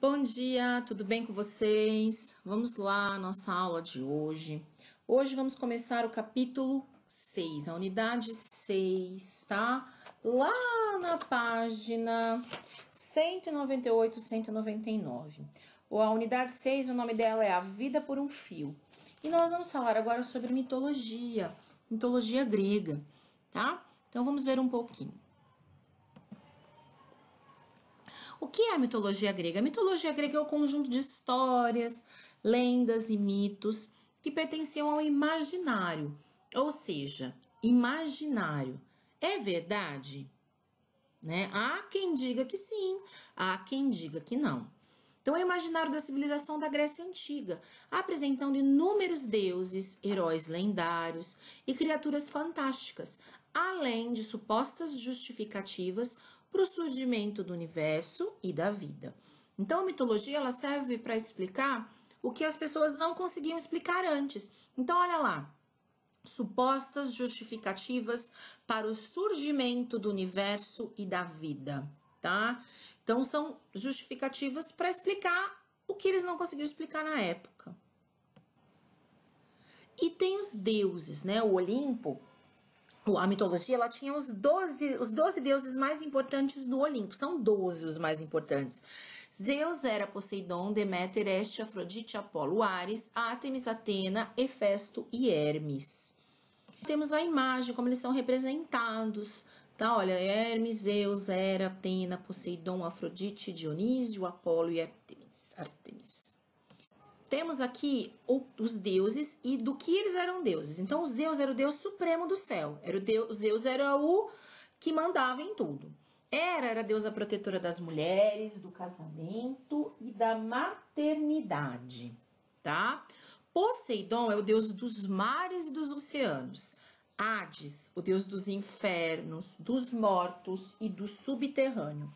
Bom dia, tudo bem com vocês? Vamos lá, nossa aula de hoje. Hoje vamos começar o capítulo 6, a unidade 6, tá? Lá na página 198, 199. A unidade 6, o nome dela é A Vida por um Fio. E nós vamos falar agora sobre mitologia grega, tá? Então vamos ver um pouquinho. O que é a mitologia grega? A mitologia grega é o conjunto de histórias, lendas e mitos que pertenciam ao imaginário. Ou seja, imaginário. É verdade? Né? Há quem diga que sim, há quem diga que não. Então, é o imaginário da civilização da Grécia Antiga, apresentando inúmeros deuses, heróis lendários e criaturas fantásticas, além de supostas justificativas para o surgimento do universo e da vida. Então, a mitologia ela serve para explicar o que as pessoas não conseguiam explicar antes. Então, olha lá, supostas justificativas para o surgimento do universo e da vida, tá? Então, são justificativas para explicar o que eles não conseguiam explicar na época. E tem os deuses, né? O Olimpo, a mitologia, ela tinha os 12 deuses mais importantes do Olimpo. São 12 os mais importantes. Zeus era Poseidon, Deméter, Hestia, Afrodite, Apolo, Ares, Ártemis, Atena, Hefesto e Hermes. Temos a imagem, como eles são representados, tá? Olha, Hermes, Zeus, Hera, Atena, Poseidon, Afrodite, Dionísio, Apolo e Ártemis. Temos aqui os deuses e do que eles eram deuses. Então, Zeus era o deus supremo do céu. Zeus era o que mandava em tudo. Hera era a deusa protetora das mulheres, do casamento e da maternidade, tá? Poseidon é o deus dos mares e dos oceanos. Hades, o deus dos infernos, dos mortos e do subterrâneo.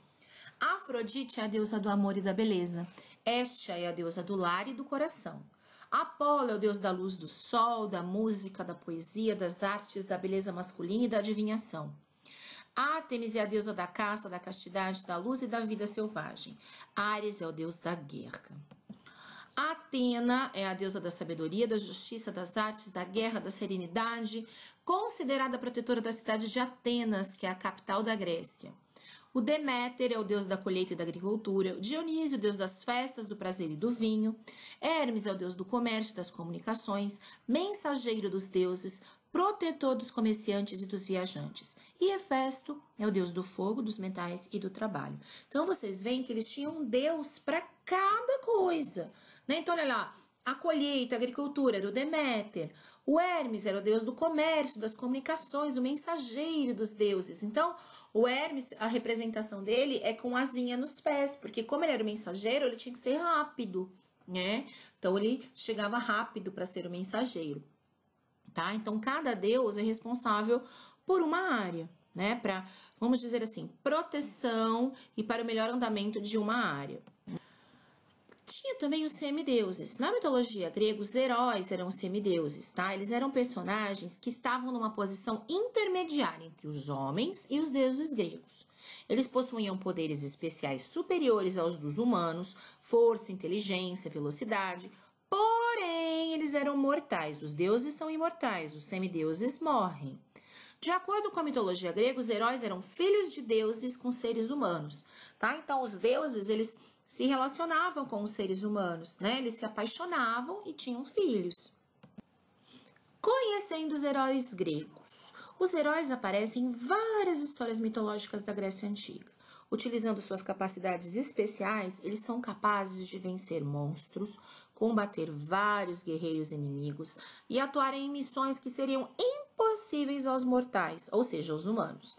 Afrodite é a deusa do amor e da beleza. Hestia é a deusa do lar e do coração. Apolo é o deus da luz do sol, da música, da poesia, das artes, da beleza masculina e da adivinhação. Ártemis é a deusa da caça, da castidade, da luz e da vida selvagem. Ares é o deus da guerra. Atena é a deusa da sabedoria, da justiça, das artes, da guerra, da serenidade, considerada protetora da cidade de Atenas, que é a capital da Grécia. O Deméter é o deus da colheita e da agricultura. O Dionísio, o deus das festas, do prazer e do vinho. Hermes é o deus do comércio e das comunicações, mensageiro dos deuses, protetor dos comerciantes e dos viajantes. E Hefesto é o deus do fogo, dos metais e do trabalho. Então, vocês veem que eles tinham um deus para cada coisa, né? Então, olha lá, a colheita, a agricultura era o Deméter. O Hermes era o deus do comércio, das comunicações, o mensageiro dos deuses. Então, o Hermes, a representação dele é com asinha nos pés, porque como ele era o mensageiro, ele tinha que ser rápido, né? Então, ele chegava rápido para ser o mensageiro, tá? Então, cada deus é responsável por uma área, né? Para, vamos dizer assim, proteção e para o melhor andamento de uma área. Tinha também os semideuses. Na mitologia grega, os heróis eram os semideuses, tá? Eles eram personagens que estavam numa posição intermediária entre os homens e os deuses gregos. Eles possuíam poderes especiais superiores aos dos humanos, força, inteligência, velocidade, porém eles eram mortais. Os deuses são imortais, os semideuses morrem. De acordo com a mitologia grega, os heróis eram filhos de deuses com seres humanos, tá? Então, os deuses, eles se relacionavam com os seres humanos, né? Eles se apaixonavam e tinham filhos. Conhecendo os heróis gregos. Os heróis aparecem em várias histórias mitológicas da Grécia Antiga. Utilizando suas capacidades especiais, eles são capazes de vencer monstros, combater vários guerreiros inimigos e atuarem em missões que seriam impossíveis aos mortais, ou seja, aos humanos.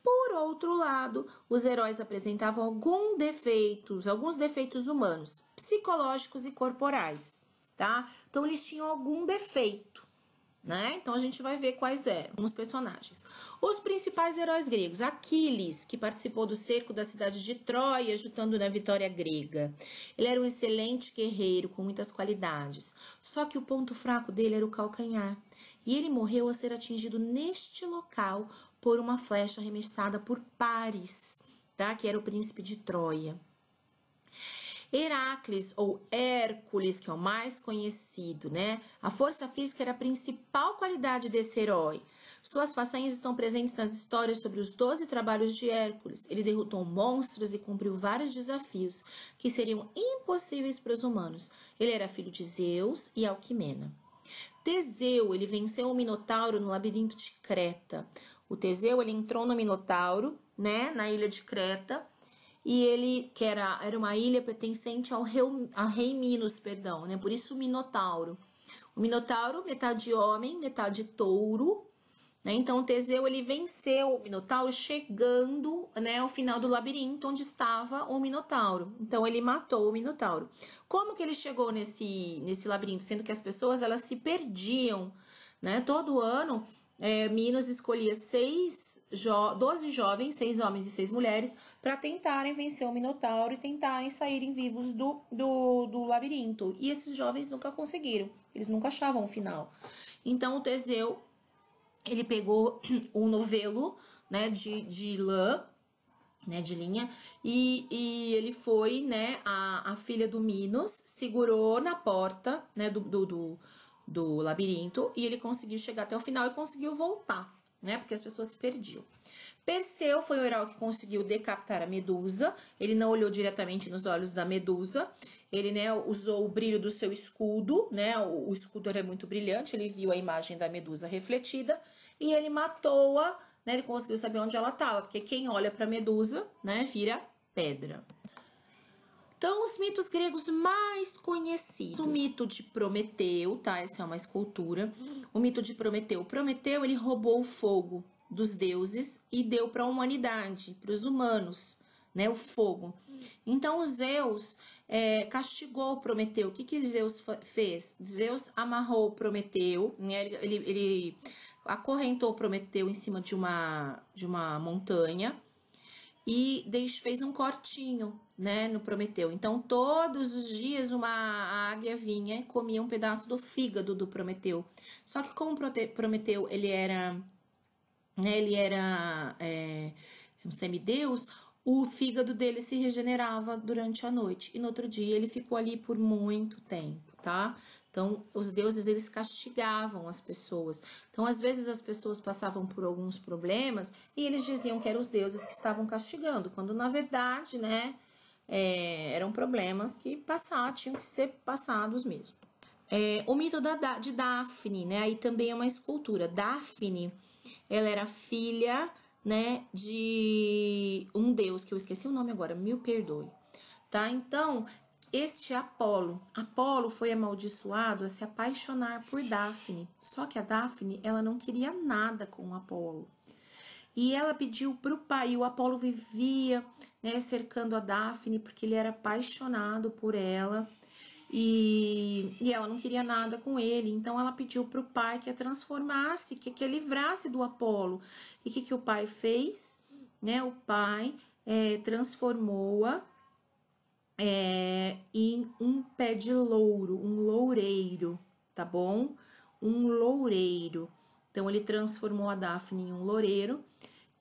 Por outro lado, os heróis apresentavam alguns defeitos humanos, psicológicos e corporais, tá? Então, eles tinham algum defeito, né? Então, a gente vai ver quais eram os personagens. Os principais heróis gregos. Aquiles, que participou do cerco da cidade de Troia, ajudando na vitória grega. Ele era um excelente guerreiro, com muitas qualidades. Só que o ponto fraco dele era o calcanhar. E ele morreu a ser atingido neste local por uma flecha arremessada por Paris, tá? Que era o príncipe de Troia. Heracles, ou Hércules, que é o mais conhecido, né? A força física era a principal qualidade desse herói. Suas façanhas estão presentes nas histórias sobre os 12 trabalhos de Hércules. Ele derrotou monstros e cumpriu vários desafios que seriam impossíveis para os humanos. Ele era filho de Zeus e Alquimena. Teseu, ele venceu o Minotauro no labirinto de Creta. O Teseu, ele entrou no Minotauro, né, na ilha de Creta, e ele, que era uma ilha pertencente ao rei Minos, perdão, né, por isso o Minotauro. O Minotauro, metade homem, metade touro, né, então o Teseu, ele venceu o Minotauro chegando, né, ao final do labirinto onde estava o Minotauro. Então ele matou o Minotauro. Como que ele chegou nesse labirinto? Sendo que as pessoas, elas se perdiam, né, todo ano. Minos escolhia 12 jovens, 6 homens e 6 mulheres, para tentarem vencer o Minotauro e tentarem saírem vivos do labirinto. E esses jovens nunca conseguiram, eles nunca achavam o final. Então o Teseu, ele pegou um novelo, né, de lã, né, de linha, e ele foi, né, a filha do Minos segurou na porta, né, do labirinto, e ele conseguiu chegar até o final e conseguiu voltar, né, porque as pessoas se perdiam. Perseu foi o herói que conseguiu decapitar a Medusa. Ele não olhou diretamente nos olhos da Medusa. Ele, né, usou o brilho do seu escudo, né, o escudo era muito brilhante, ele viu a imagem da Medusa refletida e ele matou-a, né, ele conseguiu saber onde ela estava, porque quem olha para a Medusa, né, vira pedra. Então, os mitos gregos mais conhecidos. O mito de Prometeu, tá? Essa é uma escultura. O mito de Prometeu. Prometeu, ele roubou o fogo dos deuses e deu para a humanidade, para os humanos, né? O fogo. Então, Zeus castigou Prometeu. O que Zeus fez? Zeus amarrou Prometeu, né? Ele acorrentou Prometeu em cima de uma montanha e fez um cortinho, né, no Prometeu. Então, todos os dias uma águia vinha e comia um pedaço do fígado do Prometeu. Só que como Prometeu, ele era um semideus, o fígado dele se regenerava durante a noite. E no outro dia ele ficou ali por muito tempo, tá? Então, os deuses, eles castigavam as pessoas. Então, às vezes, as pessoas passavam por alguns problemas e eles diziam que eram os deuses que estavam castigando, quando, na verdade, né, eram problemas que tinham que ser passados mesmo. O mito de Daphne, né, aí também é uma escultura. Daphne, ela era filha, né, de um deus, que eu esqueci o nome agora, me perdoe, tá? Então, este Apolo foi amaldiçoado a se apaixonar por Daphne. Só que a Daphne, ela não queria nada com o Apolo. E ela pediu para o pai, e o Apolo vivia, né, cercando a Daphne, porque ele era apaixonado por ela. E ela não queria nada com ele, então ela pediu para o pai que a transformasse, que a livrasse do Apolo. E o que o pai fez? Né? O pai transformou-a em um pé de louro, um loureiro, tá bom? Um loureiro. Então, ele transformou a Daphne em um loureiro.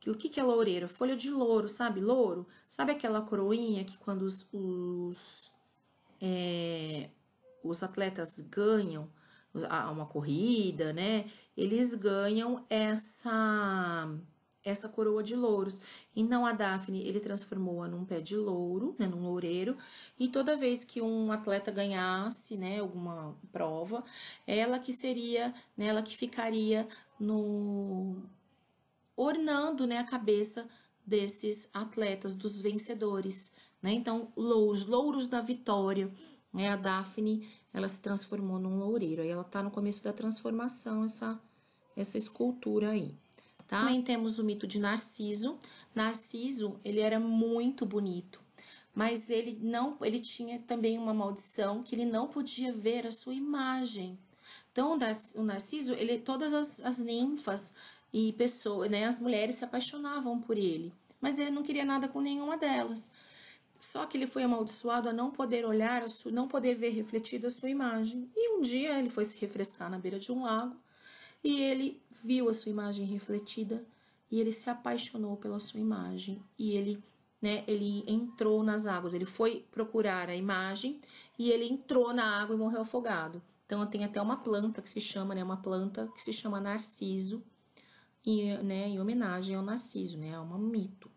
O que é loureiro? Folha de louro, sabe? Louro. Sabe aquela coroinha que quando os atletas ganham uma corrida, né? Eles ganham essa coroa de louros. Então, a Daphne, ele transformou-a num pé de louro, né, num loureiro, e toda vez que um atleta ganhasse, né, alguma prova, ela que seria, né, ela que ficaria ornando, né, a cabeça desses atletas, dos vencedores, né? Então, os louros da vitória, né? A Daphne, ela se transformou num loureiro. Aí ela tá no começo da transformação, essa escultura aí. Tá? Também temos o mito de Narciso. Narciso, ele era muito bonito, mas ele tinha também uma maldição que ele não podia ver a sua imagem. Então, o Narciso, todas as ninfas e pessoas, né, as mulheres se apaixonavam por ele, mas ele não queria nada com nenhuma delas. Só que ele foi amaldiçoado a não poder olhar, não poder ver refletida a sua imagem. E um dia ele foi se refrescar na beira de um lago e ele viu a sua imagem refletida e ele se apaixonou pela sua imagem. E ele né, ele entrou nas águas, ele foi procurar a imagem e ele entrou na água e morreu afogado. Então tem até uma planta que se chama, né, uma planta que se chama Narciso, e, né, em homenagem ao Narciso, né, é um mito.